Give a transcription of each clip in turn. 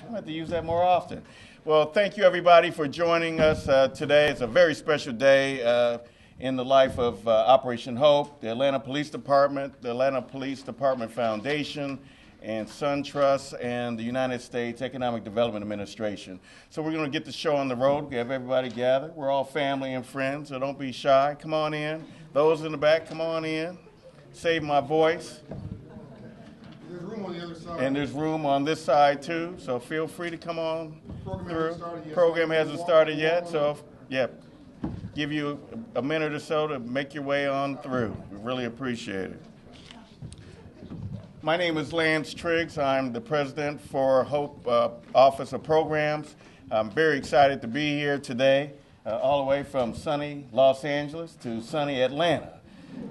I'm going to have to use that more often. Well, thank you, everybody, for joining us today. It's a very special day in the life of Operation Hope, the Atlanta Police Department, the Atlanta Police Department Foundation, and SunTrust, and the United States Economic Development Administration. So we're going to get the show on the road, have everybody gather. We're all family and friends, so don't be shy. Come on in. Those in the back, come on in. Save my voice. There's room on the other side. And there's room on this side, too, so feel free to come on through. Program hasn't started yet, so, yeah, give you a minute or so to make your way on through. We really appreciate it. My name is Lance Triggs. I'm the president for Hope Office of Programs. I'm very excited to be here today, all the way from sunny Los Angeles to sunny Atlanta.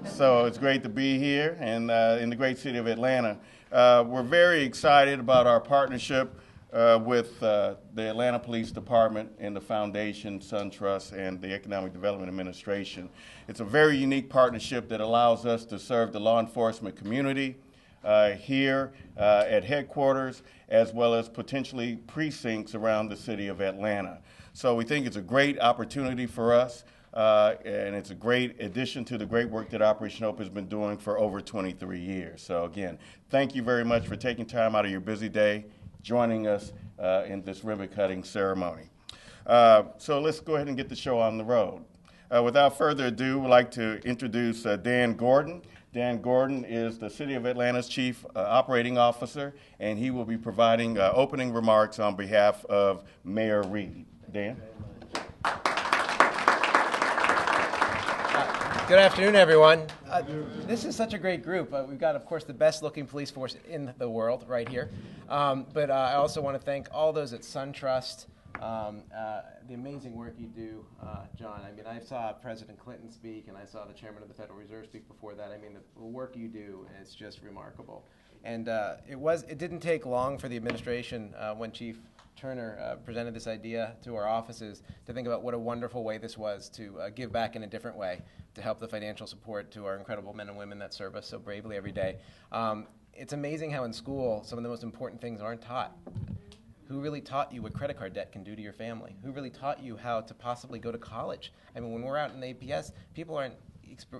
So it's great to be here and in the great city of Atlanta. We're very excited about our partnership with the Atlanta Police Department and the Foundation, SunTrust, and the Economic Development Administration. It's a very unique partnership that allows us to serve the law enforcement community here at headquarters, as well as potentially precincts around the city of Atlanta. So we think it's a great opportunity for us, and it's a great addition to the great work that Operation Hope has been doing for over 23 years. So again, thank you very much for taking time out of your busy day, joining us in this ribbon-cutting ceremony. So let's go ahead and get the show on the road. Without further ado, we'd like to introduce Dan Gordon. Dan Gordon is the City of Atlanta's Chief Operating Officer, and he will be providing opening remarks on behalf of Mayor Reed. Dan? Good afternoon, everyone. This is such a great group. We've got, of course, the best-looking police force in the world right here. But I also want to thank all those at SunTrust, the amazing work you do, John. I mean, I saw President Clinton speak, and I saw the Chairman of the Federal Reserve speak before that. I mean, the work you do is just remarkable. And it didn't take long for the administration, when Chief Turner presented this idea to our offices, to think about what a wonderful way this was to give back in a different way, to help the financial support to our incredible men and women that serve us so bravely every day. It's amazing how in school some of the most important things aren't taught. Who really taught you what credit card debt can do to your family? Who really taught you how to possibly go to college? I mean, when we're out in the APS, people aren't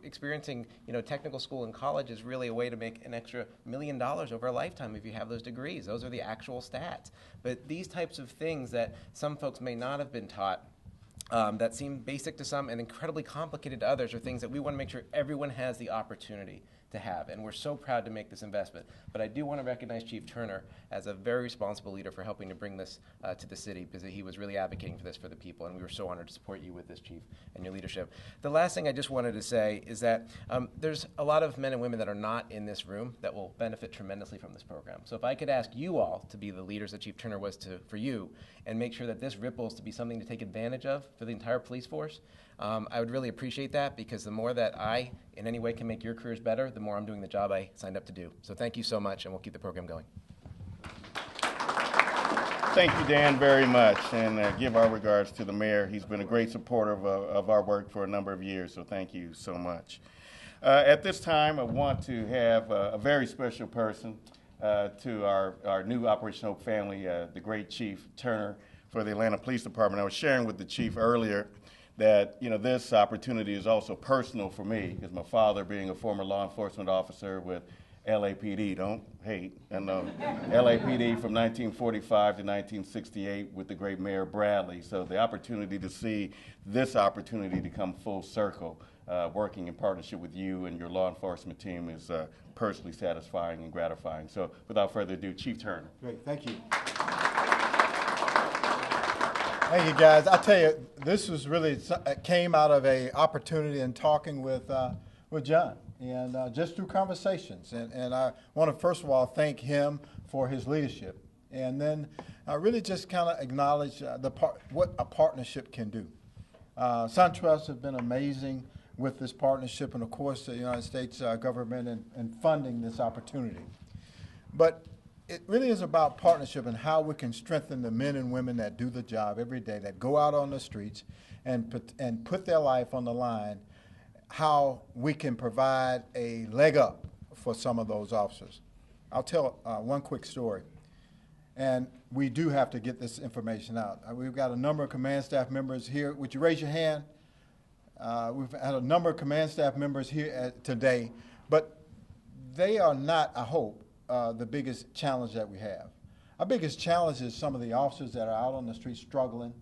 experiencing, technical school and college is really a way to make an extra $1 million over a lifetime if you have those degrees. Those are the actual stats. But these types of things that some folks may not have been taught, that seem basic to some and incredibly complicated to others, are things that we want to make sure everyone has the opportunity to have, and we're so proud to make this investment. But I do want to recognize Chief Turner as a very responsible leader for helping to bring this to the city, because he was really advocating for this for the people, and we were so honored to support you with this, Chief, and your leadership. The last thing I just wanted to say is that there's a lot of men and women that are not in this room that will benefit tremendously from this program. So if I could ask you all to be the leaders that Chief Turner was for you, and make sure that this ripples to be something to take advantage of for the entire police force, I would really appreciate that, because the more that I, in any way, can make your careers better, the more I'm doing the job I signed up to do. So thank you so much, and we'll keep the program going. Thank you, Dan, very much, and give our regards to the mayor. He's been a great supporter of our work for a number of years, so thank you so much. At this time, I want to have a very special person to our new Operation Hope family, the great Chief Turner for the Atlanta Police Department. I was sharing with the chief earlier that this opportunity is also personal for me, because my father, being a former law enforcement officer with LAPD, don't hate, and LAPD from 1945 to 1968 with the great Mayor Bradley. So the opportunity to see this opportunity to come full circle, working in partnership with you and your law enforcement team, is personally satisfying and gratifying. So without further ado, Chief Turner. Great, thank you. Thank you, guys. I tell you, this was really came out of a opportunity in talking with John, and just through conversations. And I want to first of all thank him for his leadership, and then really just kind of acknowledge what a partnership can do. SunTrust have been amazing with this partnership, and of course the United States government and funding this opportunity. But it really is about partnership and how we can strengthen the men and women that do the job every day, that go out on the streets and put their life on the line, how we can provide a leg up for some of those officers. I'll tell one quick story. And we do have to get this information out. We've got a number of command staff members here. Would you raise your hand? We've had a number of command staff members here today, but they are not, I hope, the biggest challenge that we have. Our biggest challenge is some of the officers that are out on the street struggling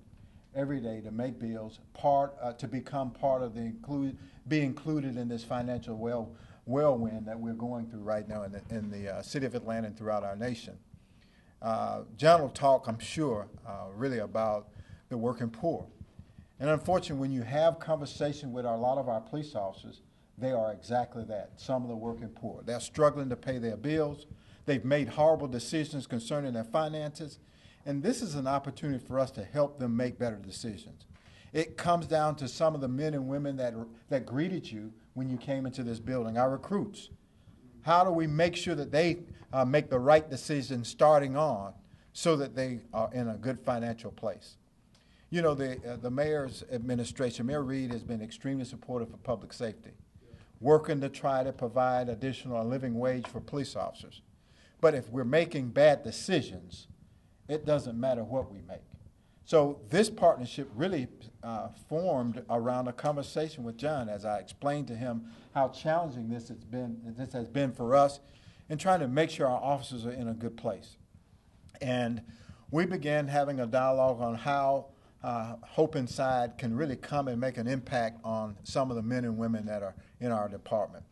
every day to make bills, to become part of be included in this financial whirlwind that we're going through right now in the city of Atlanta and throughout our nation. John will talk, I'm sure, really about the working poor. And unfortunately, when you have conversation with a lot of our police officers, they are exactly that, some of the working poor. They're struggling to pay their bills. They've made horrible decisions concerning their finances. And this is an opportunity for us to help them make better decisions. It comes down to some of the men and women that greeted you when you came into this building, our recruits. How do we make sure that they make the right decision starting on so that they are in a good financial place? You know, the mayor's administration, Mayor Reed, has been extremely supportive of public safety, working to try to provide additional living wage for police officers. But if we're making bad decisions, it doesn't matter what we make. So this partnership really formed around a conversation with John as I explained to him how challenging this has been for us in trying to make sure our officers are in a good place. And we began having a dialogue on how Hope Inside can really come and make an impact on some of the men and women that are in our department.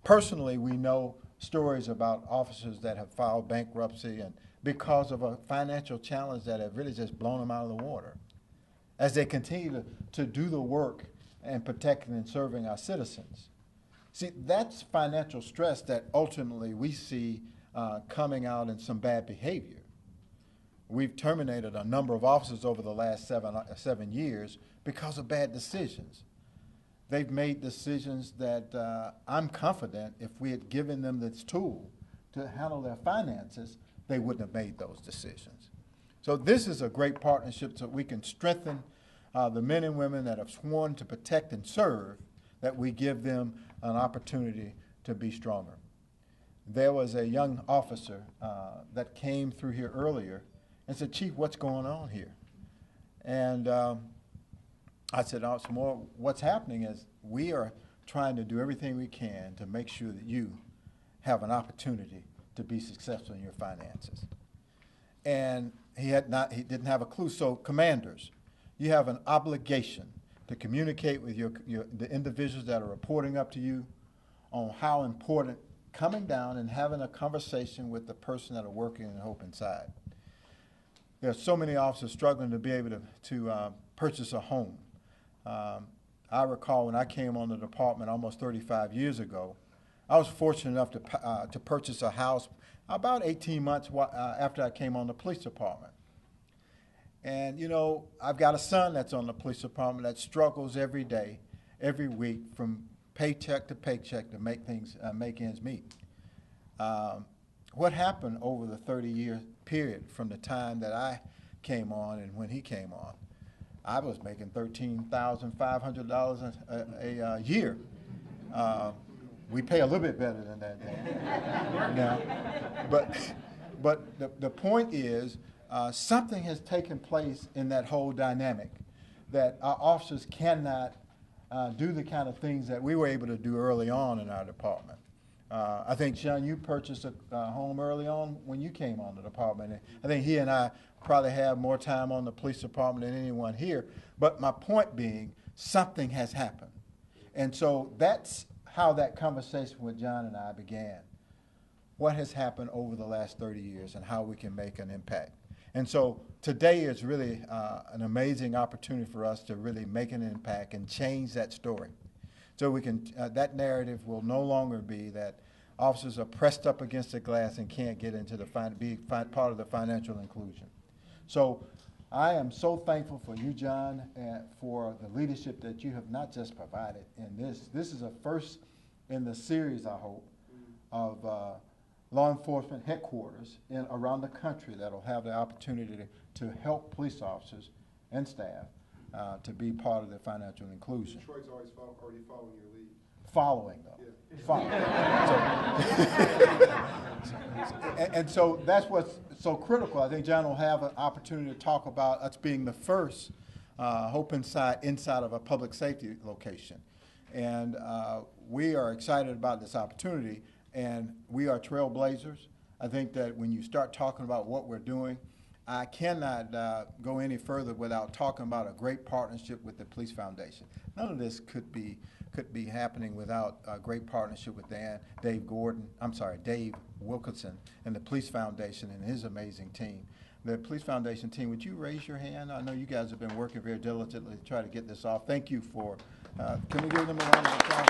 Personally, we know stories about officers that have filed bankruptcy and because of a financial challenge that have really just blown them out of the water as they continue to do the work and protecting and serving our citizens. See, that's financial stress that ultimately we see coming out in some bad behavior. We've terminated a number of officers over the last seven years because of bad decisions. They've made decisions that I'm confident if we had given them this tool to handle their finances, they wouldn't have made those decisions. So this is a great partnership so we can strengthen the men and women that have sworn to protect and serve, that we give them an opportunity to be stronger. There was a young officer that came through here earlier and said, "Chief, what's going on here?" And I said, "More, what's happening is we are trying to do everything we can to make sure that you have an opportunity to be successful in your finances." And he didn't have a clue. So commanders, you have an obligation to communicate with the individuals that are reporting up to you on how important coming down and having a conversation with the person that are working in Hope Inside. There are so many officers struggling to be able to purchase a home. I recall when I came on the department almost 35 years ago, I was fortunate enough to purchase a house about 18 months after I came on the police department. And, you know, I've got a son that's on the police department that struggles every day, every week, from paycheck to paycheck to make ends meet. What happened over the 30-year period from the time that I came on and when he came on? I was making $13,500 a year. We pay a little bit better than that now. But the point is, something has taken place in that whole dynamic that our officers cannot do the kind of things that we were able to do early on in our department. I think, Sean, you purchased a home early on when you came on the department. I think he and I probably have more time on the police department than anyone here. But my point being, something has happened. And so that's how that conversation with John and I began. What has happened over the last 30 years and how we can make an impact. And so today is really an amazing opportunity for us to really make an impact and change that story. So we can, that narrative will no longer be that officers are pressed up against the glass and can't get into be part of the financial inclusion. So I am so thankful for you, John, for the leadership that you have not just provided in this. This is a first in the series, I hope, of law enforcement headquarters around the country that will have the opportunity to help police officers and staff to be part of the financial inclusion. Detroit's already following your lead. following them. Following. And so that's what's so critical. I think John will have an opportunity to talk about us being the first Hope inside of a public safety location. And we are excited about this opportunity, and we are trailblazers. I think that when you start talking about what we're doing, I cannot go any further without talking about a great partnership with the Police Foundation. None of this could be happening without a great partnership with Dave Wilkinson and the Police Foundation and his amazing team. The Police Foundation team, would you raise your hand? I know you guys have been working very diligently to try to get this off. Thank you for, can we give them a round of applause?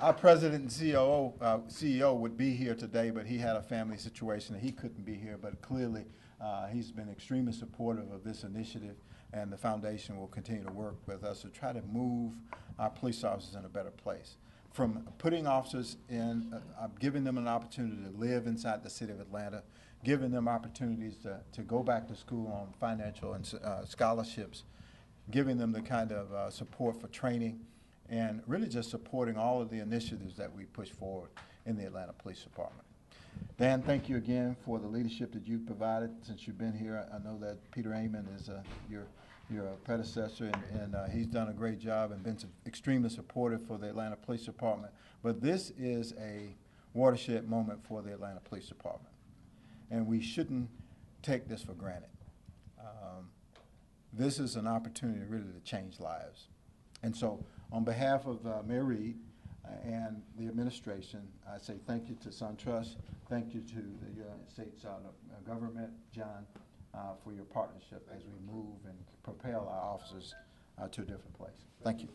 Our president and CEO would be here today, but he had a family situation and he couldn't be here. But clearly, he's been extremely supportive of this initiative, and the foundation will continue to work with us to try to move our police officers in a better place. From putting officers in, giving them an opportunity to live inside the city of Atlanta, giving them opportunities to go back to school on financial and scholarships, giving them the kind of support for training, and really just supporting all of the initiatives that we push forward in the Atlanta Police Department. Dan, thank you again for the leadership that you've provided since you've been here. I know that Peter Amon is your predecessor, and he's done a great job and been extremely supportive for the Atlanta Police Department. But this is a watershed moment for the Atlanta Police Department, and we shouldn't take this for granted. This is an opportunity really to change lives. And so on behalf of Mayor Reed and the administration, I say thank you to SunTrust, thank you to the United States government, John, for your partnership as we move and propel our officers to a different place. Thank you.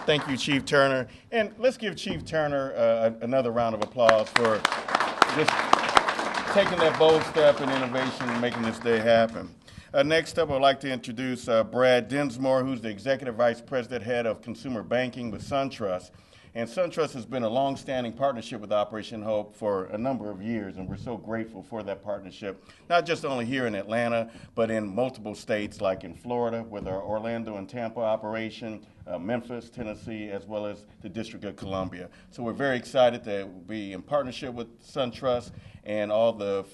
Thank you, Chief Turner. And let's give Chief Turner another round of applause for just taking that bold step in innovation and making this day happen. Next up, I'd like to introduce Brad Dinsmore, who's the Executive Vice President, Head of Consumer Banking with SunTrust. And SunTrust has been a long-standing partnership with Operation Hope for a number of years, and we're so grateful for that partnership, not just only here in Atlanta, but in multiple states like in Florida with our Orlando and Tampa operation, Memphis, Tennessee, as well as the District of Columbia. So we're very excited to be in partnership with SunTrust and all the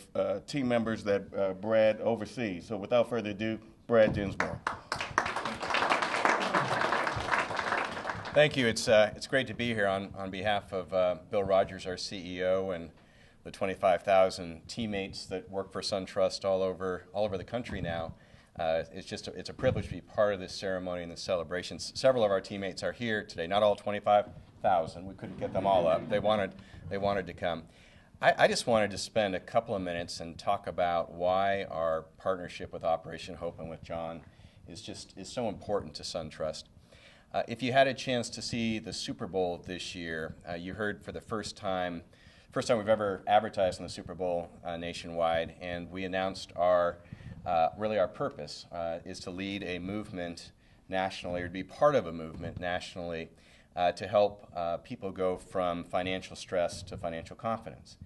team members that Brad oversees. So without further ado, Brad Dinsmore. Thank you. It's great to be here on behalf of Bill Rogers, our CEO, and the 25,000 teammates that work for SunTrust all over the country now. It's a privilege to be part of this ceremony and the celebrations. Several of our teammates are here today. Not all 25,000. We couldn't get them all up. They wanted to come. I just wanted to spend a couple of minutes and talk about why our partnership with Operation Hope and with John is so important to SunTrust. If you had a chance to see the Super Bowl this year, you heard for the first time we've ever advertised in the Super Bowl nationwide, and we announced our purpose is to lead a movement nationally, or to be part of a movement nationally to help people go from financial stress to financial confidence.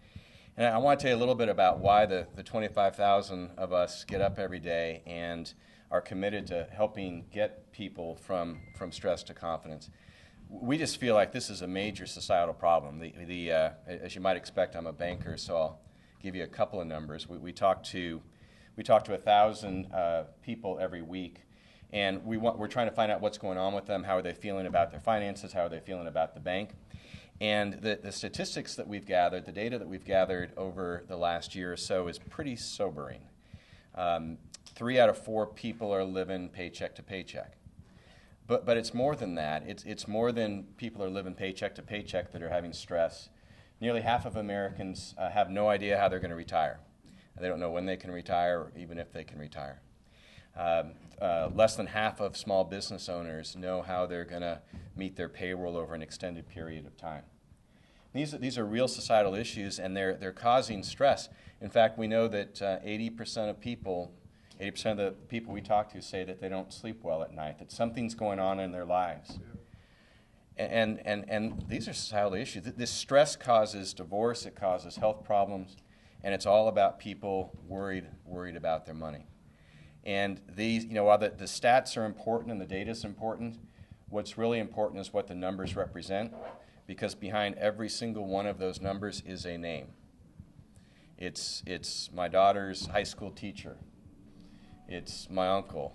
And I want to tell you a little bit about why the 25,000 of us get up every day and are committed to helping get people from stress to confidence. We just feel like this is a major societal problem. As you might expect, I'm a banker, so I'll give you a couple of numbers. We talk to 1,000 people every week, and we're trying to find out what's going on with them, how are they feeling about their finances, how are they feeling about the bank. And the statistics that we've gathered, the data that we've gathered over the last year or so is pretty sobering. 3 out of 4 people are living paycheck to paycheck. But it's more than that. It's more than people are living paycheck to paycheck that are having stress. Nearly half of Americans have no idea how they're going to retire. They don't know when they can retire or even if they can retire. Less than half of small business owners know how they're going to meet their payroll over an extended period of time. These are real societal issues, and they're causing stress. In fact, we know that 80% of the people we talk to say that they don't sleep well at night, that something's going on in their lives. And these are societal issues. This stress causes divorce, it causes health problems, and it's all about people worried about their money. And these, while the stats are important and the data is important, what's really important is what the numbers represent, because behind every single one of those numbers is a name. It's my daughter's high school teacher. It's my uncle.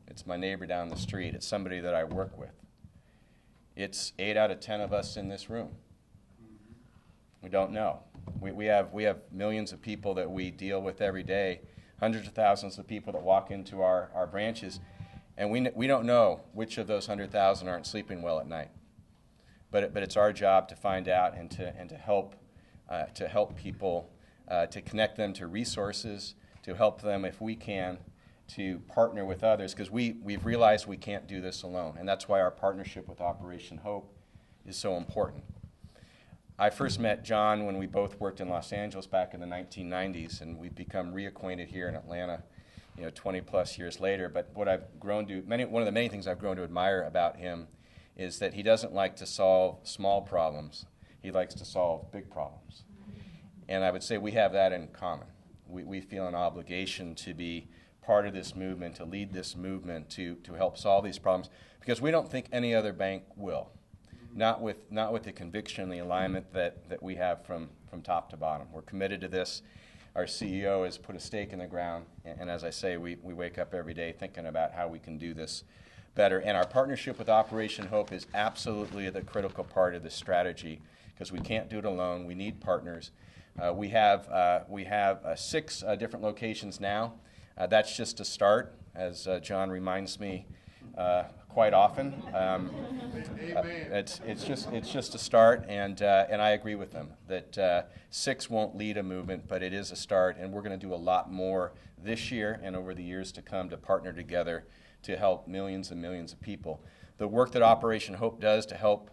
It's my neighbor down the street. It's somebody that I work with. It's 8 out of 10 of us in this room. We don't know. We have millions of people that we deal with every day, hundreds of thousands of people that walk into our branches, and we don't know which of those 100,000 aren't sleeping well at night. But it's our job to find out and to help people, to connect them to resources, to help them if we can, to partner with others, because we've realized we can't do this alone, and that's why our partnership with Operation Hope is so important. I first met John when we both worked in Los Angeles back in the 1990s, and we've become reacquainted here in Atlanta, 20 plus years later. But what I've grown to, one of the many things I've grown to admire about him is that he doesn't like to solve small problems. He likes to solve big problems. And I would say we have that in common. We feel an obligation to be part of this movement, to lead this movement, to help solve these problems, because we don't think any other bank will. Not with the conviction and the alignment that we have from top to bottom. We're committed to this. Our CEO has put a stake in the ground, and as I say, we wake up every day thinking about how we can do this better. And our partnership with Operation Hope is absolutely the critical part of this strategy, because we can't do it alone. We need partners. We have 6 different locations now. That's just a start, as John reminds me quite often. It's just a start, and I agree with them that 6 won't lead a movement, but it is a start, and we're going to do a lot more this year and over the years to come to partner together to help millions and millions of people. The work that Operation Hope does to help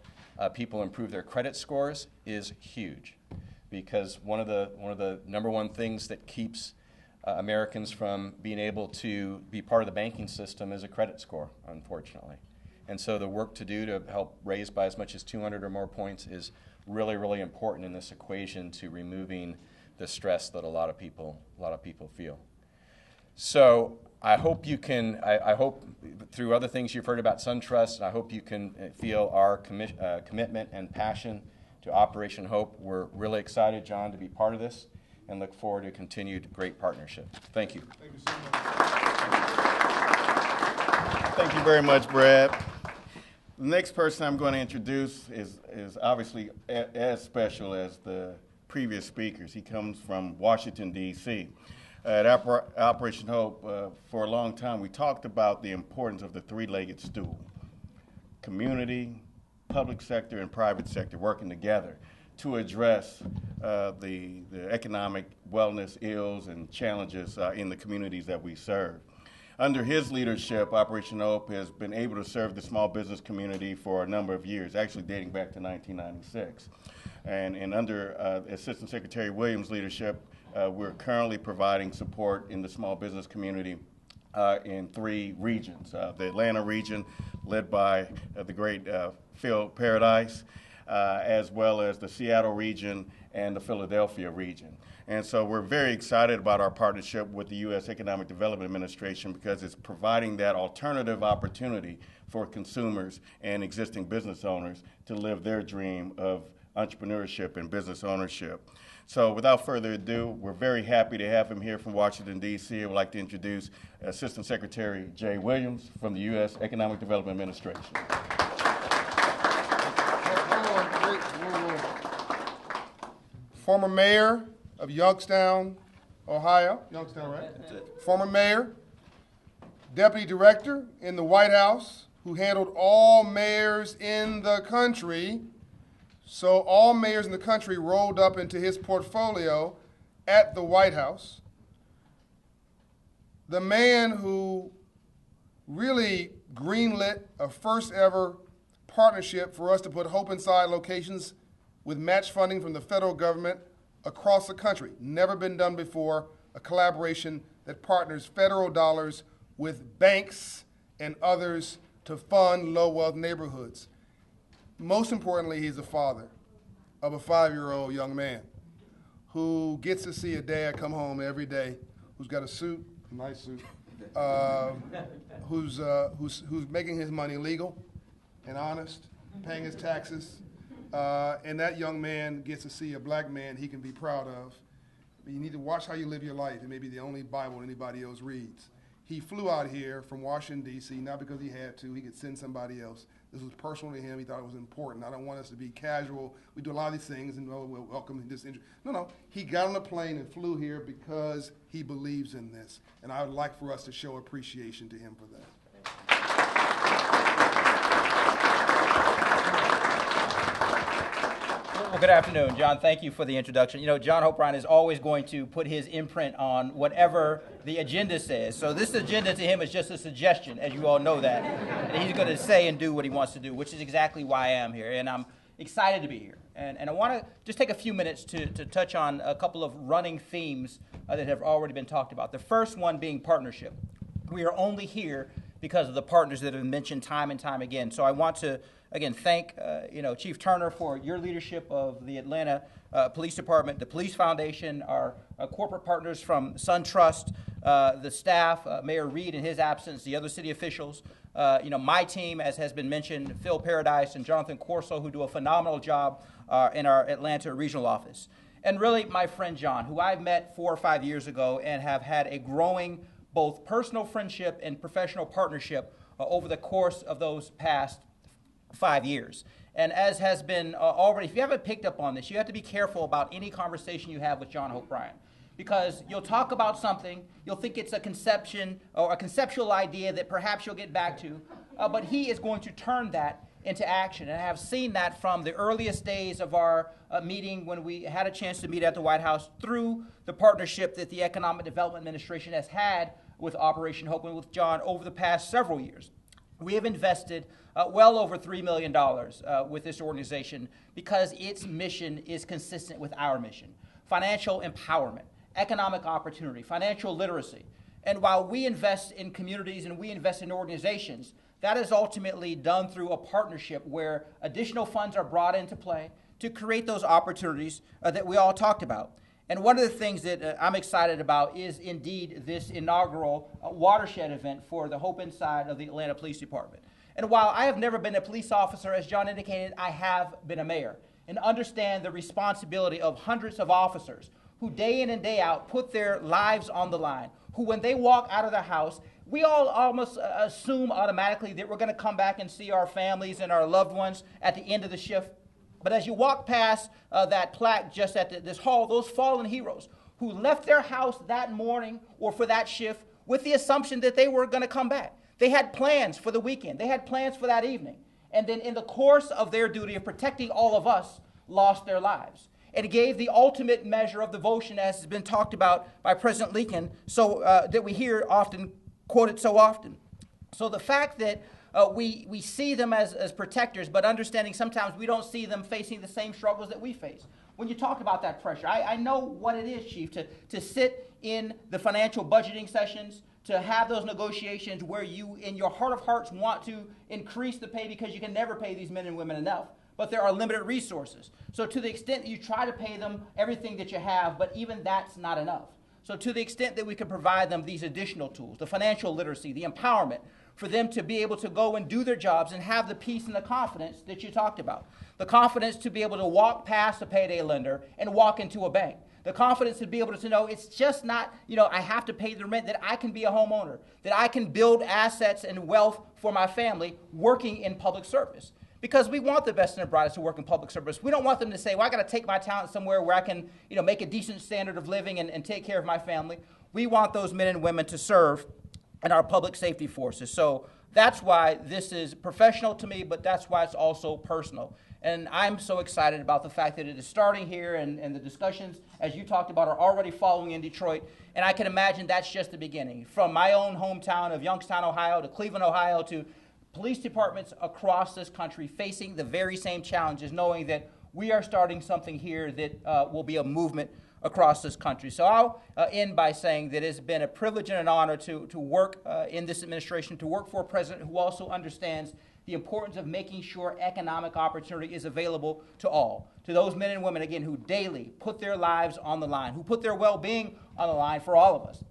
people improve their credit scores is huge, because one of the number one things that keeps Americans from being able to be part of the banking system is a credit score, unfortunately. And so the work to do to help raise by as much as 200 or more points is really, really important in this equation to removing the stress that a lot of people feel. So I hope you can, I hope through other things you've heard about SunTrust, I hope you can feel our commitment and passion to Operation Hope. We're really excited, John, to be part of this, and look forward to continued great partnership. Thank you. Thank you so much. Thank you very much, Brad. The next person I'm going to introduce is obviously as special as the previous speakers. He comes from Washington, D.C. At Operation Hope, for a long time, we talked about the importance of the three-legged stool: community, public sector, and private sector working together to address the economic wellness ills and challenges in the communities that we serve. Under his leadership, Operation Hope has been able to serve the small business community for a number of years, actually dating back to 1996. And under Assistant Secretary Williams' leadership, we're currently providing support in the small business community in 3 regions. The Atlanta region, led by the great Phil Paradise, as well as the Seattle region and the Philadelphia region. And so we're very excited about our partnership with the U.S. Economic Development Administration, because it's providing that alternative opportunity for consumers and existing business owners to live their dream of entrepreneurship and business ownership. So without further ado, we're very happy to have him here from Washington, D.C. I would like to introduce Assistant Secretary Jay Williams from the U.S. Economic Development Administration. Former mayor of Youngstown, Ohio. Youngstown, right? That's it. Former mayor, deputy director in the White House, who handled all mayors in the country. So all mayors in the country rolled up into his portfolio at the White House. The man who really greenlit a first ever partnership for us to put Hope Inside locations with match funding from the federal government across the country. Never been done before, a collaboration that partners federal dollars with banks and others to fund low-wealth neighborhoods. Most importantly, he's a father of a 5-year-old young man. who gets to see a dad come home every day, who's got a suit, a nice suit, who's making his money legal and honest, paying his taxes, and that young man gets to see a black man he can be proud of. But you need to watch how you live your life. It may be the only Bible anybody else reads. He flew out here from Washington, D.C., not because he had to. He could send somebody else. This was personal to him. He thought it was important. I don't want us to be casual. We do a lot of these things, and we'll welcome this. No. He got on a plane and flew here because he believes in this. And I would like for us to show appreciation to him for that. Well, good afternoon, John. Thank you for the introduction. You know, John Hope Bryant is always going to put his imprint on whatever the agenda says. So this agenda to him is just a suggestion, as you all know that. And he's going to say and do what he wants to do, which is exactly why I am here. And I'm excited to be here. And I want to just take a few minutes to touch on a couple of running themes that have already been talked about. The first one being partnership. We are only here because of the partners that have been mentioned time and time again. So I want to, again, thank Chief Turner for your leadership of the Atlanta Police Department, the Police Foundation, our corporate partners from SunTrust, the staff, Mayor Reed in his absence, the other city officials, my team, as has been mentioned, Phil Paradise and Jonathan Corso, who do a phenomenal job in our Atlanta regional office. And really, my friend John, who I've met 4 or 5 years ago and have had a growing both personal friendship and professional partnership over the course of those past 5 years. And as has been already, if you haven't picked up on this, you have to be careful about any conversation you have with John Hope Bryant. Because you'll talk about something, you'll think it's a conception or a conceptual idea that perhaps you'll get back to, but he is going to turn that into action. And I have seen that from the earliest days of our meeting when we had a chance to meet at the White House through the partnership that the Economic Development Administration has had with Operation Hope and with John over the past several years. We have invested well over $3 million with this organization because its mission is consistent with our mission. Financial empowerment, economic opportunity, financial literacy. And while we invest in communities and we invest in organizations, that is ultimately done through a partnership where additional funds are brought into play to create those opportunities that we all talked about. And one of the things that I'm excited about is indeed this inaugural watershed event for the Hope Inside of the Atlanta Police Department. And while I have never been a police officer, as John indicated, I have been a mayor and understand the responsibility of hundreds of officers who day in and day out put their lives on the line, who when they walk out of their house, we all almost assume automatically that we're going to come back and see our families and our loved ones at the end of the shift. But as you walk past that plaque just at this hall, those fallen heroes who left their house that morning or for that shift with the assumption that they were going to come back. They had plans for the weekend. They had plans for that evening. And then in the course of their duty of protecting all of us, lost their lives. And it gave the ultimate measure of devotion, as has been talked about by President Lincoln, so that we hear often, quoted so often. So the fact that we see them as protectors, but understanding sometimes we don't see them facing the same struggles that we face. When you talk about that pressure, I know what it is, Chief, to sit in the financial budgeting sessions, to have those negotiations where you, in your heart of hearts, want to increase the pay because you can never pay these men and women enough. But there are limited resources. So to the extent that you try to pay them everything that you have, but even that's not enough. So to the extent that we can provide them these additional tools, the financial literacy, the empowerment, for them to be able to go and do their jobs and have the peace and the confidence that you talked about. The confidence to be able to walk past a payday lender and walk into a bank. The confidence to be able to know it's just not, I have to pay the rent, that I can be a homeowner, that I can build assets and wealth for my family working in public service. Because we want the best and the brightest to work in public service. We don't want them to say, well, I got to take my talent somewhere where I can, make a decent standard of living and take care of my family. We want those men and women to serve in our public safety forces. So that's why this is professional to me, but that's why it's also personal. And I'm so excited about the fact that it is starting here and the discussions, as you talked about, are already following in Detroit. And I can imagine that's just the beginning. From my own hometown of Youngstown, Ohio, to Cleveland, Ohio, to police departments across this country facing the very same challenges, knowing that we are starting something here that will be a movement across this country. So I'll end by saying that it's been a privilege and an honor to work in this administration, to work for a president who also understands the the importance of making sure economic opportunity is available to all, to those men and women, again, who daily put their lives on the line, who put their well-being on the line for all of us,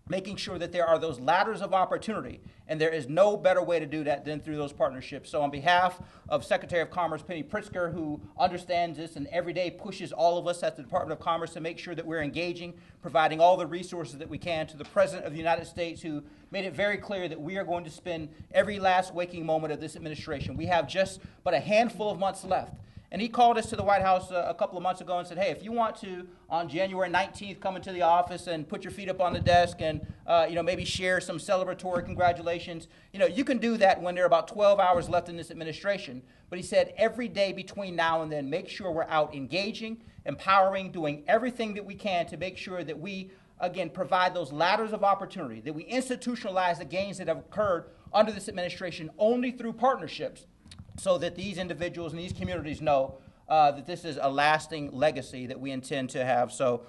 making sure that there are those ladders of opportunity. And there is no better way to do that than through those partnerships. So on behalf of Secretary of Commerce Penny Pritzker, who understands this and every day pushes all of us at the Department of Commerce to make sure that we're engaging, providing all the resources that we can, to the President of the United States, who made it very clear that we are going to spend every last waking moment of this administration. We have just but a handful of months left. And he called us to the White House a couple of months ago and said, hey, if you want to, on January 19th, come into the office and put your feet up on the desk and maybe share some celebratory congratulations, you can do that when there are about 12 hours left in this administration. But he said every day between now and then, make sure we're out engaging, empowering, doing everything that we can to make sure that we, again, provide those ladders of opportunity, that we institutionalize the gains that have occurred under this administration only through partnerships, so that these individuals and these communities know that this is a lasting legacy that we intend to have. So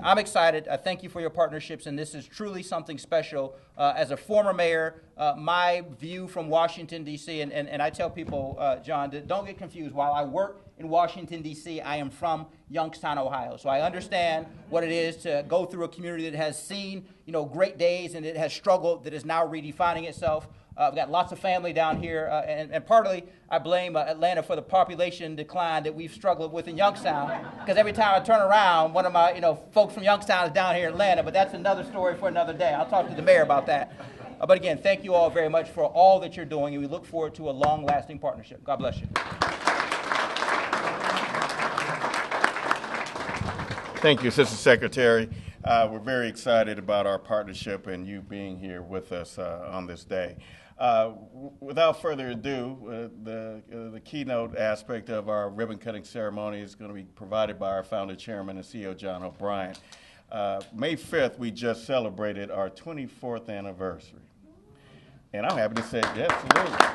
I'm excited. I thank you for your partnerships, and this is truly something special. As a former mayor, my view from Washington, D.C., and I tell people, John, don't get confused. While I work in Washington, D.C., I am from Youngstown, Ohio. So I understand what it is to go through a community that has seen, great days, and it has struggled, that is now redefining itself. We've got lots of family down here, and partly I blame Atlanta for the population decline that we've struggled with in Youngstown, because every time I turn around, one of my folks from Youngstown is down here in Atlanta, but that's another story for another day. I'll talk to the mayor about that. But again, thank you all very much for all that you're doing, and we look forward to a long-lasting partnership. God bless you. Thank you, Assistant Secretary. We're very excited about our partnership and you being here with us on this day. Without further ado, the keynote aspect of our ribbon-cutting ceremony is going to be provided by our founder, chairman, and CEO, John O'Brien. May 5th, we just celebrated our 24th anniversary. And I'm happy to say, absolutely.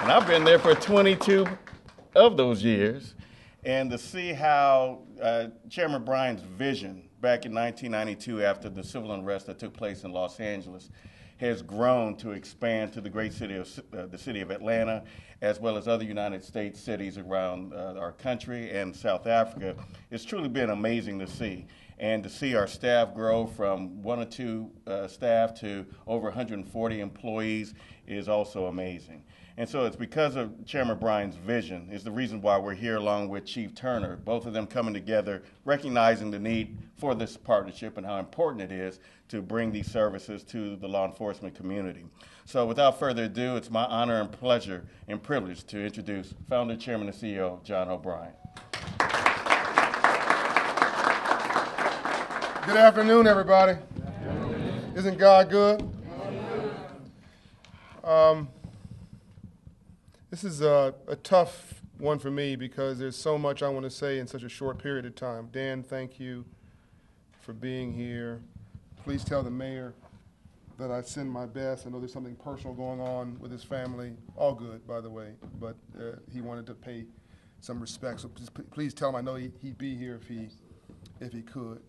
And I've been there for 22 of those years. And to see how Chairman Bryan's vision back in 1992, after the civil unrest that took place in Los Angeles, has grown to expand to the great city of the city of Atlanta, as well as other United States cities around our country and South Africa. It's truly been amazing to see. And to see our staff grow from 1 or 2 staff to over 140 employees is also amazing. And so it's because of Chairman Bryan's vision is the reason why we're here along with Chief Turner, both of them coming together, recognizing the need for this partnership and how important it is to bring these services to the law enforcement community. So without further ado, it's my honor and pleasure and privilege to introduce Founder, Chairman, and CEO, John O'Brien. Good afternoon, everybody. Isn't God good? This is a tough one for me because there's so much I want to say in such a short period of time. Dan, thank you for being here. Please tell the mayor that I send my best. I know there's something personal going on with his family. All good, by the way, but he wanted to pay some respect. So please tell him I know he'd be here if he could.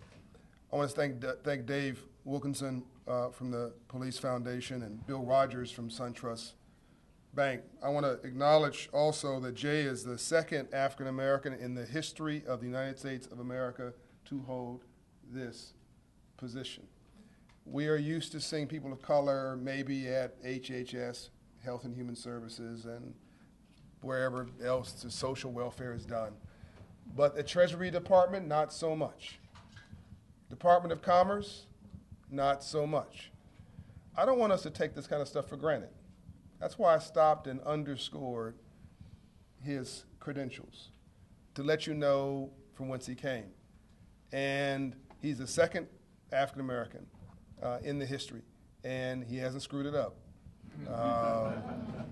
I want to thank Dave Wilkinson from the Police Foundation and Bill Rogers from SunTrust Bank. I want to acknowledge also that Jay is the second African American in the history of the United States of America to hold this position. We are used to seeing people of color maybe at HHS, Health and Human Services, and wherever else the social welfare is done. But the Treasury Department, not so much. Department of Commerce, not so much. I don't want us to take this kind of stuff for granted. That's why I stopped and underscored his credentials, to let you know from whence he came. And he's the second African American in the history, and he hasn't screwed it up.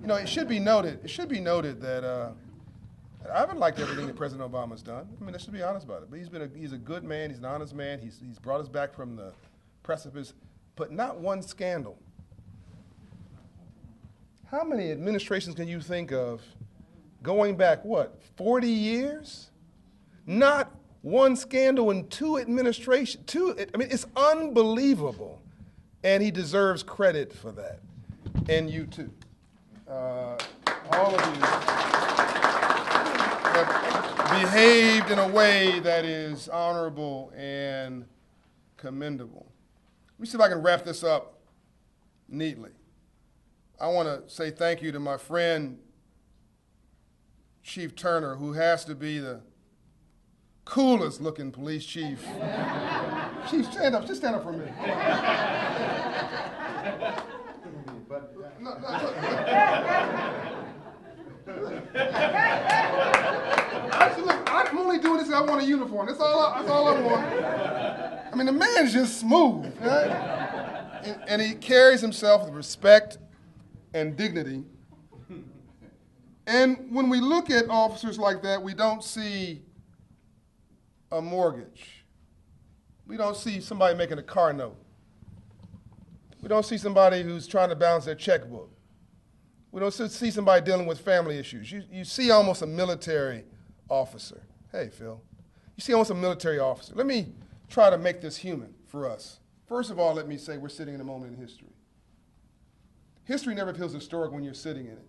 It should be noted that I haven't liked everything that President Obama's done. I mean, let's just be honest about it. But he's a good man. He's an honest man. He's brought us back from the precipice, but not one scandal. How many administrations can you think of going back, 40 years? Not one scandal in 2 administrations. It's unbelievable. And he deserves credit for that. And you too. all of you have behaved in a way that is honorable and commendable. Let me see if I can wrap this up neatly. I want to say thank you to my friend, Chief Turner, who has to be the coolest looking police chief. Chief, stand up. Just stand up for a minute. I'm only doing this because I want a uniform. That's all I want. I mean, the man's just smooth, right? And he carries himself with respect and dignity. And when we look at officers like that, we don't see a mortgage. We don't see somebody making a car note. We don't see somebody who's trying to balance their checkbook. We don't see somebody dealing with family issues. You see almost a military officer. Hey, Phil. You see almost a military officer. Let me try to make this human for us. First of all, let me say we're sitting in a moment in history. History never feels historic when you're sitting in it.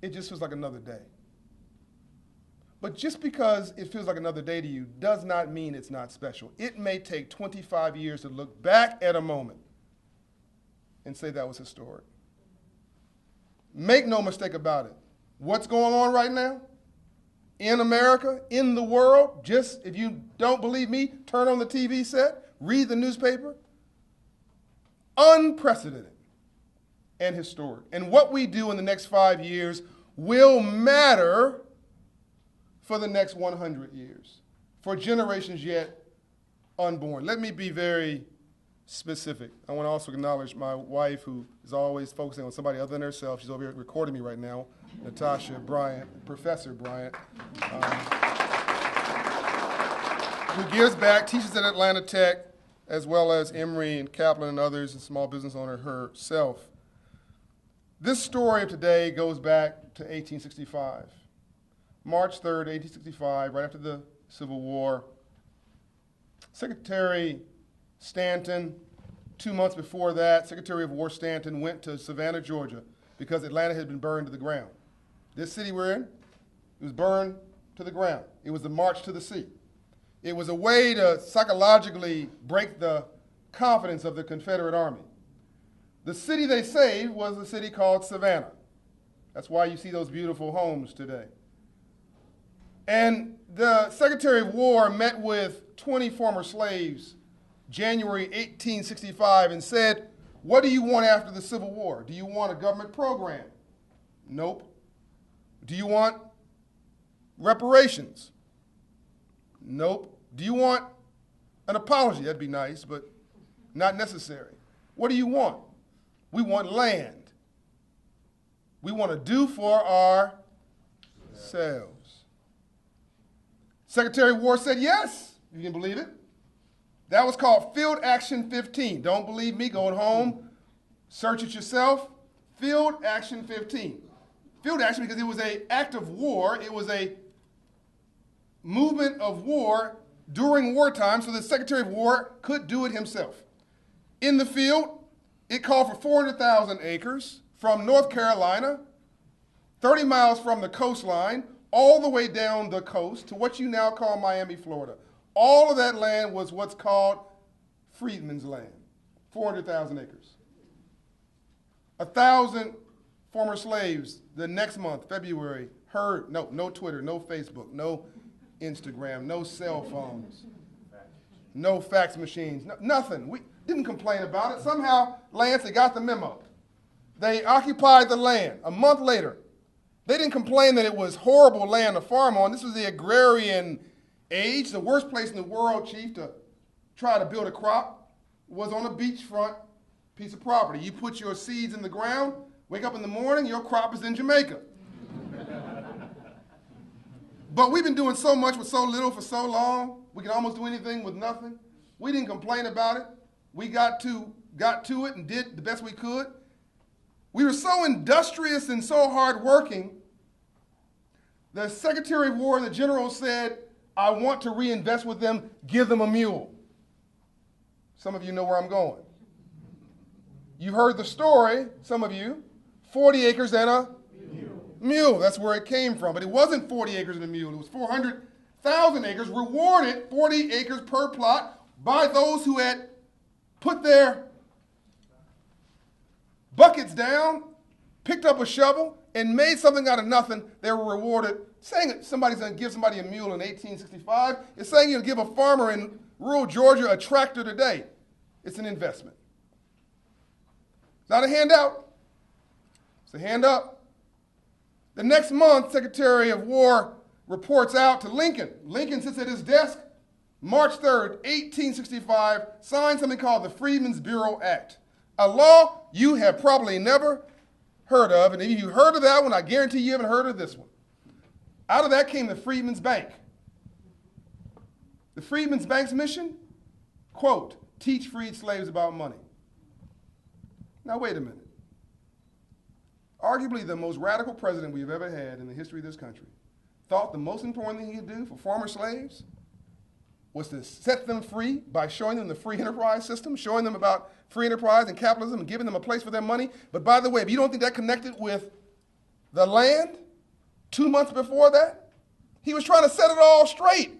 It just feels like another day. But just because it feels like another day to you does not mean it's not special. It may take 25 years to look back at a moment and say that was historic. Make no mistake about it. What's going on right now in America, in the world, just if you don't believe me, turn on the TV set, read the newspaper. Unprecedented and historic. And what we do in the next 5 years will matter for the next 100 years, for generations yet unborn. Let me be very specific. I want to also acknowledge my wife, who is always focusing on somebody other than herself. She's over here recording me right now, Natasha Bryant, Professor Bryant, who gives back, teaches at Atlanta Tech, as well as Emory and Kaplan and others, and small business owner herself. This story of today goes back to 1865. March 3rd, 1865, right after the Civil War. Secretary Stanton, 2 months before that, Secretary of War Stanton went to Savannah, Georgia, because Atlanta had been burned to the ground. This city we're in, it was burned to the ground. It was the march to the sea. It was a way to psychologically break the confidence of the Confederate Army. The city they saved was a city called Savannah. That's why you see those beautiful homes today. And the Secretary of War met with 20 former slaves January 1865 and said, what do you want after the Civil War? Do you want a government program? Nope. Do you want reparations? Nope. Do you want an apology? That'd be nice, but not necessary. What do you want? We want land. We want to do for ourselves. Secretary of War said yes, you can believe it. That was called Field Action 15. Don't believe me, go home, search it yourself. Field Action 15. Field action because it was an act of war. It was a movement of war during wartime, so the Secretary of War could do it himself. In the field, it called for 400,000 acres from North Carolina, 30 miles from the coastline, all the way down the coast to what you now call Miami, Florida. All of that land was what's called freedmen's land, 400,000 acres. 1,000 former slaves the next month, February, heard, no Twitter, no Facebook, no Instagram, no cell phones, no fax machines, nothing. We didn't complain about it. Somehow, Lancey got the memo. They occupied the land. A month later, they didn't complain that it was horrible land to farm on. This was the agrarian age. The worst place in the world, Chief, to try to build a crop was on a beachfront piece of property. You put your seeds in the ground, wake up in the morning, your crop is in Jamaica. But we've been doing so much with so little for so long, we can almost do anything with nothing. We didn't complain about it. We got to it and did the best we could. We were so industrious and so hardworking, the Secretary of War and the general said, I want to reinvest with them, give them a mule. Some of you know where I'm going. You heard the story, some of you. 40 acres and a mule. That's where it came from. But it wasn't 40 acres and a mule. It was 400,000 acres, rewarded 40 acres per plot by those who had put their buckets down, picked up a shovel, and made something out of nothing. They were rewarded. Saying somebody's going to give somebody a mule in 1865 is saying you'll give a farmer in rural Georgia a tractor today. It's an investment. It's not a handout. It's a hand up. The next month, Secretary of War reports out to Lincoln. Lincoln sits at his desk, March 3rd, 1865, signs something called the Freedmen's Bureau Act, a law you have probably never heard of, and if you heard of that one, I guarantee you haven't heard of this one. Out of that came the Freedmen's Bank. The Freedmen's Bank's mission, quote, teach freed slaves about money. Now wait a minute. Arguably the most radical president we've ever had in the history of this country thought the most important thing he could do for former slaves was to set them free by showing them the free enterprise system, showing them about free enterprise and capitalism and giving them a place for their money. But by the way, if you don't think that connected with the land, 2 months before that, he was trying to set it all straight.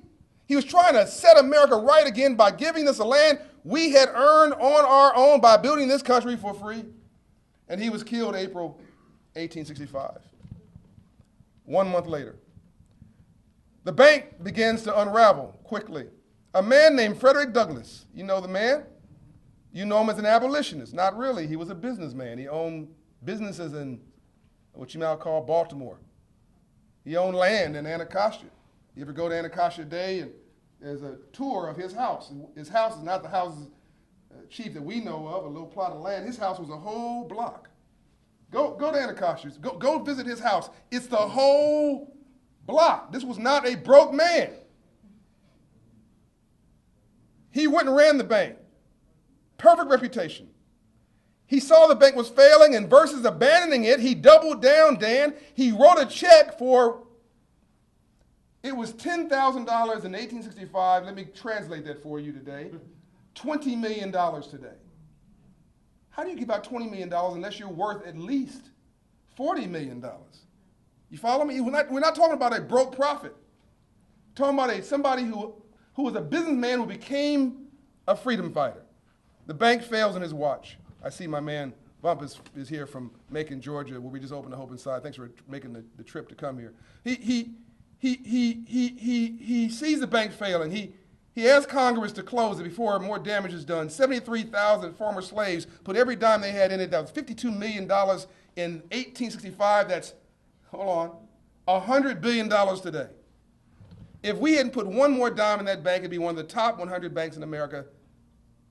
He was trying to set America right again by giving us a land we had earned on our own by building this country for free. And he was killed April 1865. 1 month later, the bank begins to unravel quickly. A man named Frederick Douglass, you know the man? You know him as an abolitionist. Not really. He was a businessman. He owned businesses in what you might call Baltimore. He owned land in Anacostia. You ever go to Anacostia today and there's a tour of his house. His house is not the houses, chief, that we know of, a little plot of land. His house was a whole block. Go to Anacostia. Go visit his house. It's the whole block. This was not a broke man. He went and ran the bank. Perfect reputation. He saw the bank was failing, and versus abandoning it, he doubled down, Dan. He wrote a check for, it was $10,000 in 1865. Let me translate that for you today. $20 million today. How do you give out $20 million unless you're worth at least $40 million? You follow me? We're not talking about a broke prophet. We're talking about somebody who was a businessman who became a freedom fighter. The bank fails in his watch. I see my man Bump is here from Macon, Georgia, where we just opened the Hope Inside. Thanks for making the trip to come here. He sees the bank failing. He asks Congress to close it before more damage is done. 73,000 former slaves put every dime they had in it. That was $52 million in 1865. That's, hold on, $100 billion today. If we hadn't put one more dime in that bank, it'd be one of the top 100 banks in America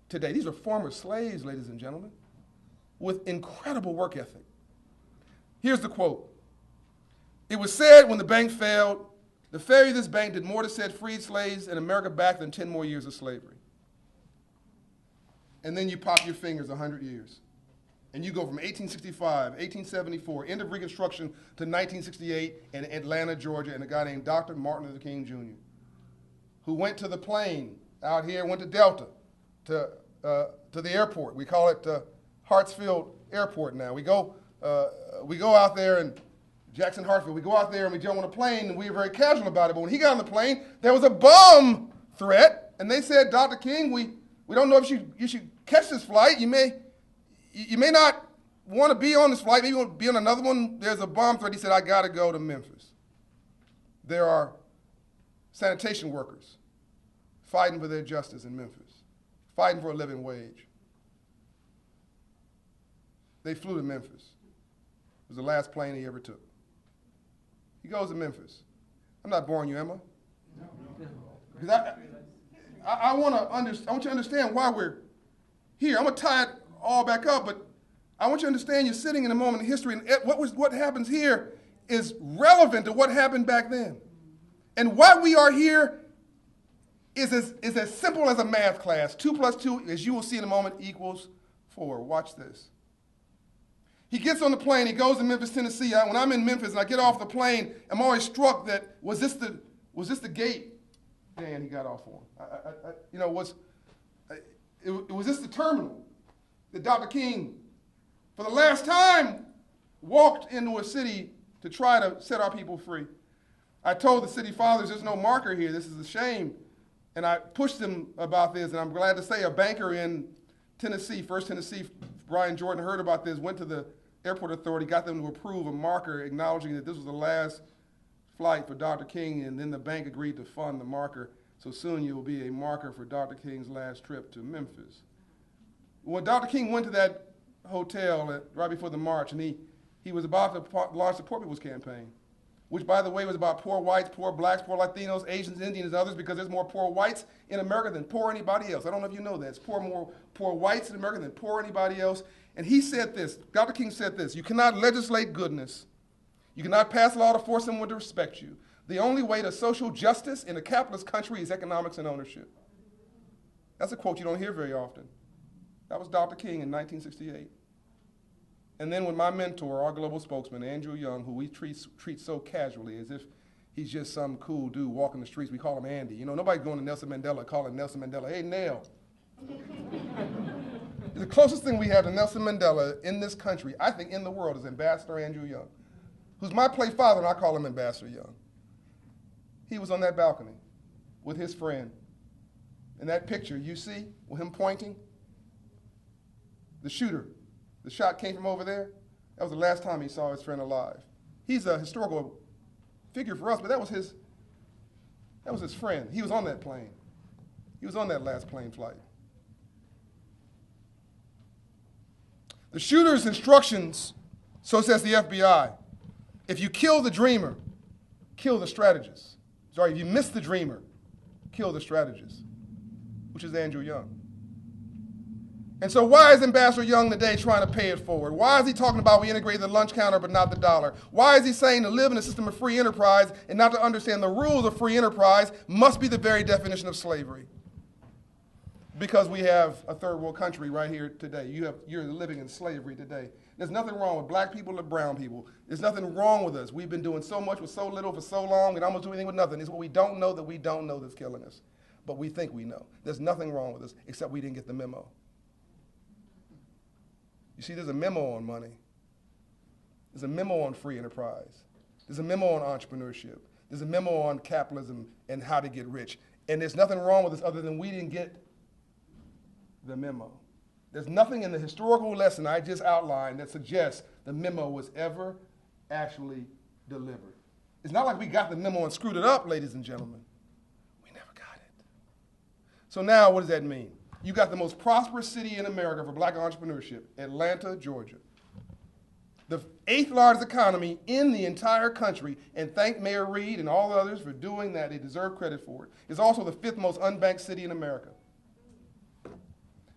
today. These are former slaves, ladies and gentlemen, with incredible work ethic. Here's the quote. It was said when the bank failed, the failure of this bank did more to set freed slaves in America back than 10 more years of slavery. And then you pop your fingers 100 years. And you go from 1865, 1874, end of Reconstruction, to 1968 in Atlanta, Georgia, and a guy named Dr. Martin Luther King Jr., who went to the plane out here, went to Delta, to the airport. We call it Hartsfield Airport now. We go out there and Jackson Hartsfield. We go out there and we jump on a plane, and we were very casual about it. But when he got on the plane, there was a bomb threat, and they said, Dr. King, we don't know if you should catch this flight. You may not want to be on this flight. Maybe you want to be on another one. There's a bomb threat. He said, I got to go to Memphis. There are sanitation workers fighting for their justice in Memphis, fighting for a living wage. They flew to Memphis. It was the last plane he ever took. He goes to Memphis. I'm not boring you, am I? Because I want you to understand why we're here. I'm going to tie it all back up, but I want you to understand you're sitting in a moment in history, and what happens here is relevant to what happened back then. And why we are here is as simple as a math class. 2 + 2, as you will see in a moment, equals 4. Watch this. He gets on the plane. He goes to Memphis, Tennessee. When I'm in Memphis and I get off the plane, I'm always struck that was this the gate? Dan, he got off on. Was this the terminal that Dr. King, for the last time, walked into a city to try to set our people free. I told the city fathers, there's no marker here, this is a shame. And I pushed them about this, and I'm glad to say a banker in Tennessee, First Tennessee, Brian Jordan, heard about this, went to the airport authority, got them to approve a marker acknowledging that this was the last flight for Dr. King, and then the bank agreed to fund the marker. So soon you will be a marker for Dr. King's last trip to Memphis. When Dr. King went to that hotel right before the march, and he was about to launch the Poor People's Campaign, which, by the way, was about poor whites, poor blacks, poor Latinos, Asians, Indians, and others, because there's more poor whites in America than poor anybody else. I don't know if you know that. It's more poor whites in America than poor anybody else. And he said this, Dr. King said this: you cannot legislate goodness. You cannot pass a law to force someone to respect you. The only way to social justice in a capitalist country is economics and ownership. That's a quote you don't hear very often. That was Dr. King in 1968. And then when my mentor, our global spokesman, Andrew Young, who we treat so casually as if he's just some cool dude walking the streets, we call him Andy. You know, nobody's going to Nelson Mandela calling Nelson Mandela, hey, Nell. The closest thing we have to Nelson Mandela in this country, I think in the world, is Ambassador Andrew Young, who's my play father, and I call him Ambassador Young. He was on that balcony with his friend. In that picture, you see, with him pointing, the shooter, the shot came from over there. That was the last time he saw his friend alive. He's a historical figure for us, but that was his friend. He was on that plane. He was on that last plane flight. The shooter's instructions, so says the FBI, if you kill the dreamer, kill the strategist. Sorry, if you miss the dreamer, kill the strategist, which is Andrew Young. And so why is Ambassador Young today trying to pay it forward? Why is he talking about we integrate the lunch counter but not the dollar? Why is he saying to live in a system of free enterprise and not to understand the rules of free enterprise must be the very definition of slavery? Because we have a third world country right here today. You're living in slavery today. There's nothing wrong with black people or brown people. There's nothing wrong with us. We've been doing so much with so little for so long and almost doing anything with nothing. It's what we don't know that we don't know that's killing us. But we think we know. There's nothing wrong with us except we didn't get the memo. You see, there's a memo on money. There's a memo on free enterprise. There's a memo on entrepreneurship. There's a memo on capitalism and how to get rich. And there's nothing wrong with us other than we didn't get the memo. There's nothing in the historical lesson I just outlined that suggests the memo was ever actually delivered. It's not like we got the memo and screwed it up, ladies and gentlemen. We never got it. So now what does that mean? You got the most prosperous city in America for black entrepreneurship, Atlanta, Georgia. The 8th largest economy in the entire country, and thank Mayor Reed and all the others for doing that. They deserve credit for it. It's also the 5th most unbanked city in America.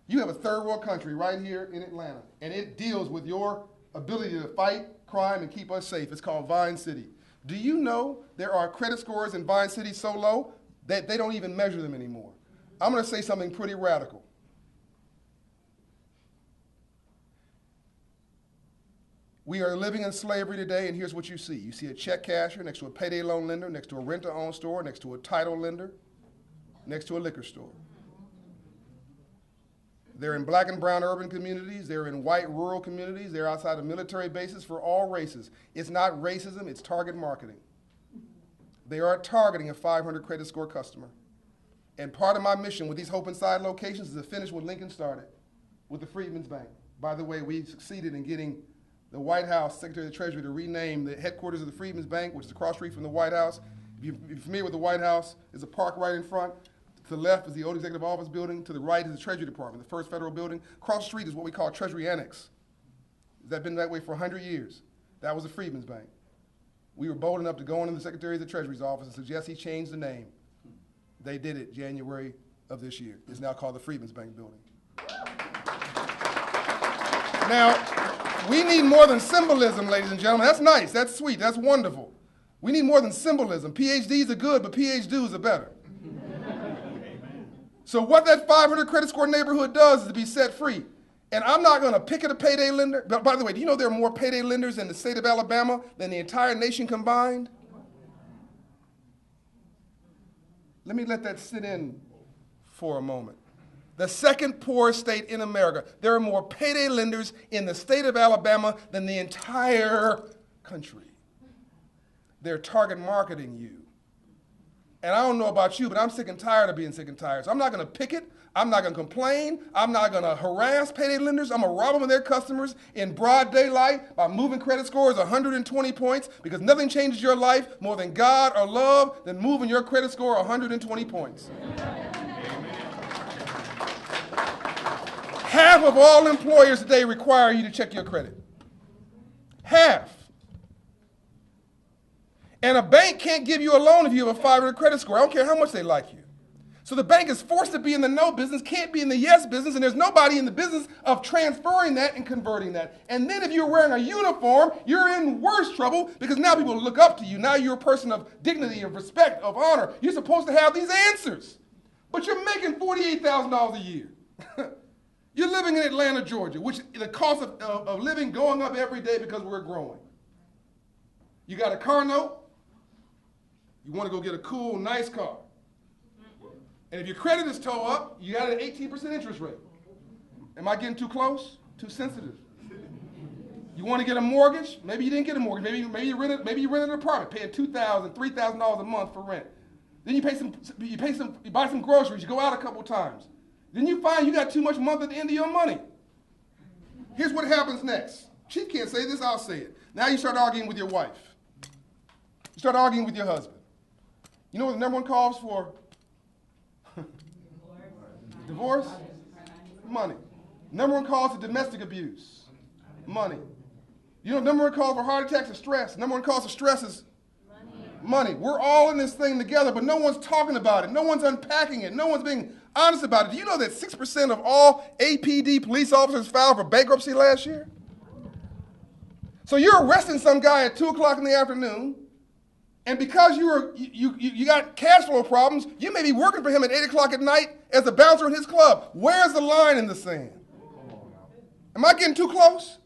You have a third world country right here in Atlanta, and it deals with your ability to fight crime and keep us safe. It's called Vine City. Do you know there are credit scores in Vine City so low that they don't even measure them anymore? I'm going to say something pretty radical. We are living in slavery today, and here's what you see. You see a check casher next to a payday loan lender, next to a rent-to-own store, next to a title lender, next to a liquor store. They're in black and brown urban communities. They're in white rural communities. They're outside of military bases for all races. It's not racism, it's target marketing. They are targeting a 500 credit score customer. And part of my mission with these Hope Inside locations is to finish what Lincoln started with the Freedmen's Bank. By the way, we succeeded in getting the White House Secretary of the Treasury to rename the headquarters of the Freedmen's Bank, which is across the street from the White House. If you're familiar with the White House, there's a park right in front. To the left is the old Executive Office building. To the right is the Treasury Department, the first federal building. Across the street is what we call Treasury Annex. That's been that way for 100 years. That was the Freedmen's Bank. We were bold enough to go into the Secretary of the Treasury's office and suggest he change the name. They did it January of this year. It's now called the Freedmen's Bank building. Now, we need more than symbolism, ladies and gentlemen. That's nice, that's sweet, that's wonderful. We need more than symbolism. PhDs are good, but PhDs are better. So what that 500 credit score neighborhood does is to be set free. And I'm not going to pick at a payday lender. But by the way, do you know there are more payday lenders in the state of Alabama than the entire nation combined? Let me let that sit in for a moment. The second poorest state in America. There are more payday lenders in the state of Alabama than the entire country. They're target marketing you. And I don't know about you, but I'm sick and tired of being sick and tired. So I'm not going to picket. I'm not going to complain. I'm not going to harass payday lenders. I'm going to rob them of their customers in broad daylight by moving credit scores 120 points, because nothing changes your life more than God or love than moving your credit score 120 points. Half of all employers today require you to check your credit. Half. And a bank can't give you a loan if you have a 500 credit score. I don't care how much they like you. So the bank is forced to be in the no business, can't be in the yes business, and there's nobody in the business of transferring that and converting that. And then if you're wearing a uniform, you're in worse trouble, because now people look up to you. Now you're a person of dignity, of respect, of honor. You're supposed to have these answers. But you're making $48,000 a year. You're living in Atlanta, Georgia, which the cost of living going up every day because we're growing. You got a car note. You want to go get a cool, nice car. And if your credit is toe up, you got an 18% interest rate. Am I getting too close? Too sensitive? You want to get a mortgage? Maybe you didn't get a mortgage. Maybe you rented an apartment, paying $2,000, $3,000 a month for rent. Then you buy some groceries. You go out a couple times. Then you find you got too much month at the end of your money. Here's what happens next. Chief can't say this, I'll say it. Now you start arguing with your wife. You start arguing with your husband. You know what the number one cause for divorce? Money. Number one cause of domestic abuse? Money. You know, number one cause for heart attacks is stress. Number one cause of stress is money. We're all in this thing together, but no one's talking about it. No one's unpacking it. No one's being honest about it. Do you know that 6% of all APD police officers filed for bankruptcy last year? So you're arresting some guy at 2 o'clock in the afternoon, and because you got cash flow problems, you may be working for him at 8 o'clock at night as a bouncer in his club. Where's the line in the sand? Am I getting too close?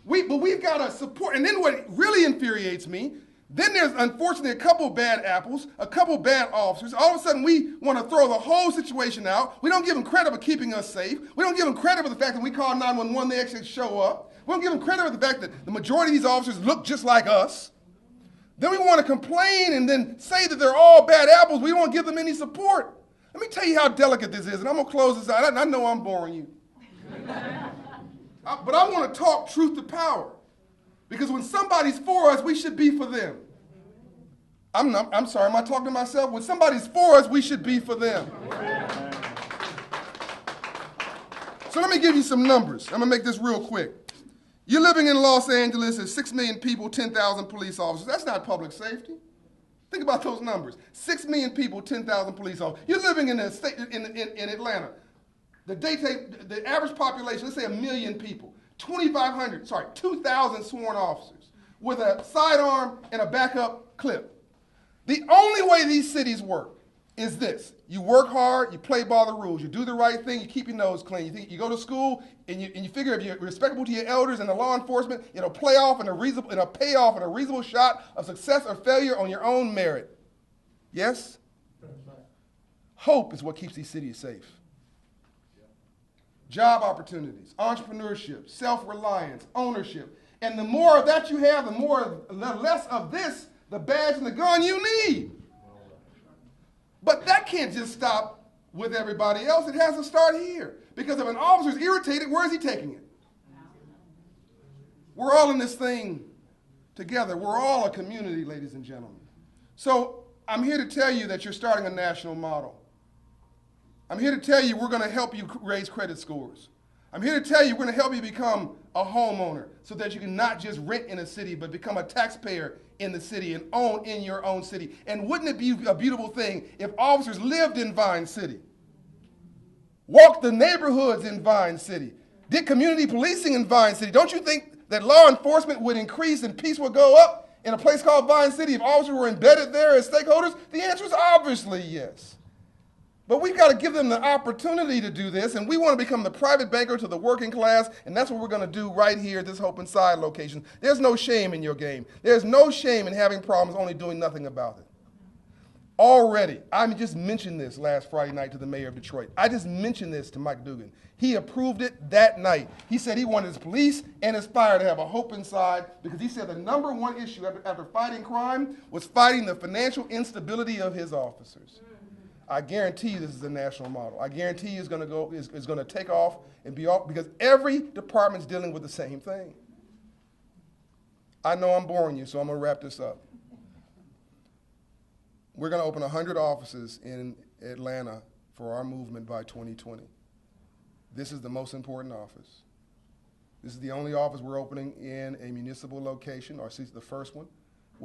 But we've got to support. And then what really infuriates me, then there's unfortunately a couple bad apples, a couple bad officers. All of a sudden we want to throw the whole situation out. We don't give them credit for keeping us safe. We don't give them credit for the fact that we call 911, they actually show up. We don't give them credit for the fact that the majority of these officers look just like us. Then we want to complain and then say that they're all bad apples. We won't give them any support. Let me tell you how delicate this is, and I'm going to close this out. I know I'm boring you. But I want to talk truth to power. Because when somebody's for us, we should be for them. I'm sorry, am I talking to myself? When somebody's for us, we should be for them. So let me give you some numbers. I'm going to make this real quick. You're living in Los Angeles, there's 6 million people, 10,000 police officers. That's not public safety. Think about those numbers. 6 million people, 10,000 police officers. You're living in in Atlanta. The average population, let's say 1 million people, 2,000 sworn officers with a sidearm and a backup clip. The only way these cities work is this. You work hard, you play by the rules, you do the right thing, you keep your nose clean. You go to school and you figure if you're respectable to your elders and the law enforcement, it'll pay off in a reasonable shot of success or failure on your own merit. Yes? Hope is what keeps these cities safe. Job opportunities, entrepreneurship, self-reliance, ownership. And the more of that you have, the less of this, the badge and the gun you need. But that can't just stop with everybody else. It has to start here. Because if an officer's irritated, where is he taking it? We're all in this thing together. We're all a community, ladies and gentlemen. So I'm here to tell you that you're starting a national model. I'm here to tell you we're going to help you raise credit scores. I'm here to tell you we're going to help you become a homeowner so that you can not just rent in a city, but become a taxpayer in the city and own in your own city. And wouldn't it be a beautiful thing if officers lived in Vine City, walked the neighborhoods in Vine City, did community policing in Vine City? Don't you think that law enforcement would increase and peace would go up in a place called Vine City if officers were embedded there as stakeholders? The answer is obviously yes. But we've got to give them the opportunity to do this, and we want to become the private banker to the working class, and that's what we're going to do right here at this Hope Inside location. There's no shame in your game. There's no shame in having problems, only doing nothing about it. already, I just mentioned this last Friday night to the mayor of Detroit. I just mentioned this to Mike Dugan. He approved it that night. He said he wanted his police and his fire to have a hope inside because he said the #1 issue after fighting crime was fighting the financial instability of his officers. I guarantee you this is a national model. I guarantee you it's going to take off and be off because every department's dealing with the same thing. I know I'm boring you, so I'm going to wrap this up. We're going to open 100 offices in Atlanta for our movement by 2020. This is the most important office. This is the only office we're opening in a municipal location, or the first one,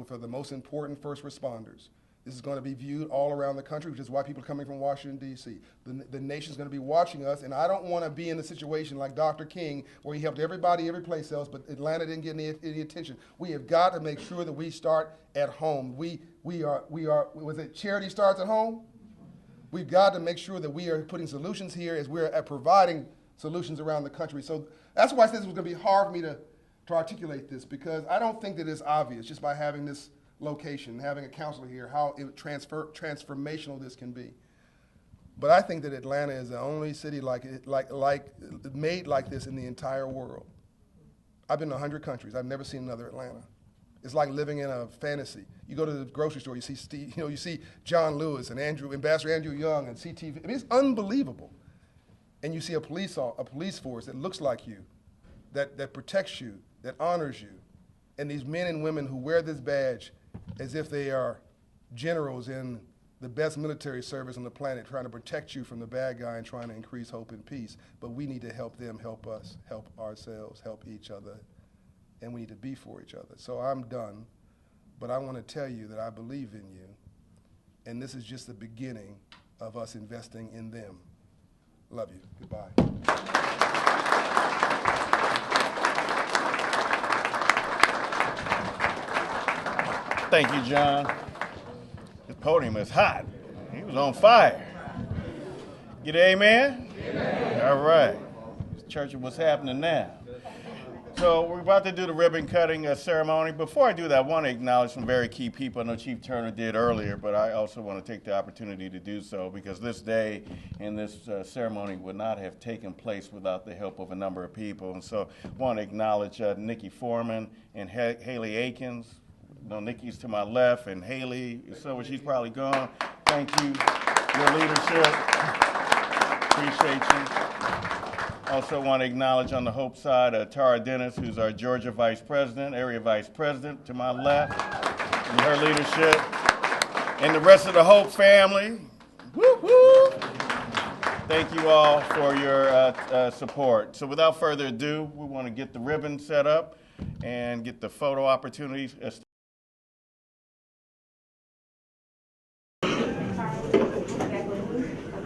for the most important first responders. This is going to be viewed all around the country, which is why people are coming from Washington, D.C. The nation's going to be watching us, and I don't want to be in a situation like Dr. King, where he helped everybody every place else, but Atlanta didn't get any attention. We have got to make sure that we start at home. Was it charity starts at home? We've got to make sure that we are putting solutions here as we're providing solutions around the country. So that's why I said this was going to be hard for me to articulate this, because I don't think that it's obvious just by having this location, having a counselor here, how transformational this can be. But I think that Atlanta is the only city made like this in the entire world. I've been to 100 countries. I've never seen another Atlanta. It's like living in a fantasy. You go to the grocery store, you see Steve, you see John Lewis and Ambassador Andrew Young and CTV. I mean, it's unbelievable. And you see a police force that looks like you, that protects you, that honors you, and these men and women who wear this badge as if they are generals in the best military service on the planet, trying to protect you from the bad guy and trying to increase hope and peace. But we need to help them, help us, help ourselves, help each other, and we need to be for each other. So I'm done, but I want to tell you that I believe in you, and this is just the beginning of us investing in them. Love you. Goodbye. Thank you, John. This podium is hot. He was on fire. Get an amen? Amen. All right. Church, what's happening now? So we're about to do the ribbon cutting ceremony. Before I do that, I want to acknowledge some very key people. I know Chief Turner did earlier, but I also want to take the opportunity to do so because this day and this ceremony would not have taken place without the help of a number of people. And so I want to acknowledge Nikki Foreman and Haley Akins. No, Nikki's to my left, and Haley, so she's probably gone. Thank you, your leadership. Appreciate you. Also want to acknowledge on the Hope side, Tara Dennis, who's our Georgia Vice President, Area Vice President to my left, and her leadership. And the rest of the Hope family. Woo woo! Thank you all for your support. So without further ado, we want to get the ribbon set up and get the photo opportunities.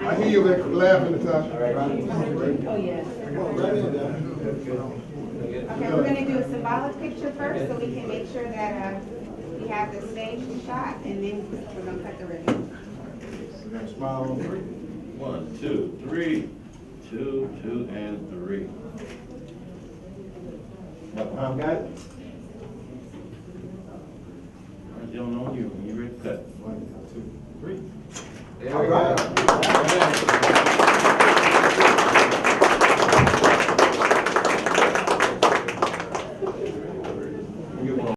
I hear you laughing, Natasha. Oh, yes. Okay, we're going to do a symbolic picture first so we can make sure that we have the stage shot, and then we're going to cut the ribbon. Smile on 3. 1, 2, 3. 2, 2, and 3. Got it? All right, gentlemen, on you. When you're ready to cut. 1, 2, 3. There we go.